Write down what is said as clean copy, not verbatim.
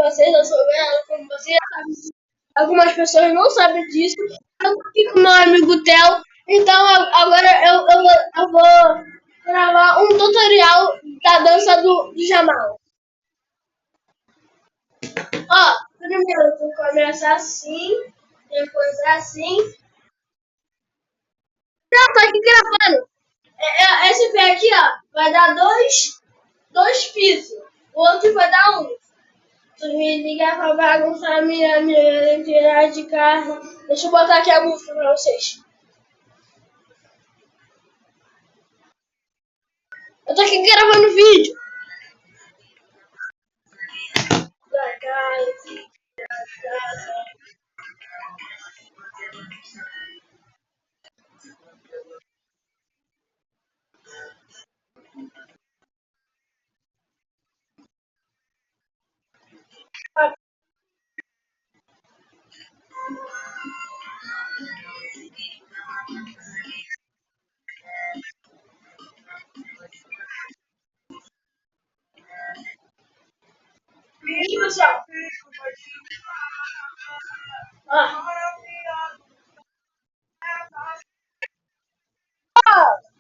vocês, eu sou ela, como vocês sabem. Algumas pessoas não sabem disso. Eu tô aqui com meu amigo Theo. Então agora eu vou gravar um tutorial da dança do Jamal. Ó, primeiro tu começa assim, depois assim. Não, tô aqui gravando. Esse pé aqui, ó, vai dar dois pisos. O outro vai dar um. Tu me liga pra bagunçar minha identidade de casa. Deixa eu botar aqui a música pra vocês. Eu tô aqui gravando vídeo. Da casa, da casa. Isso, pessoal. Ó.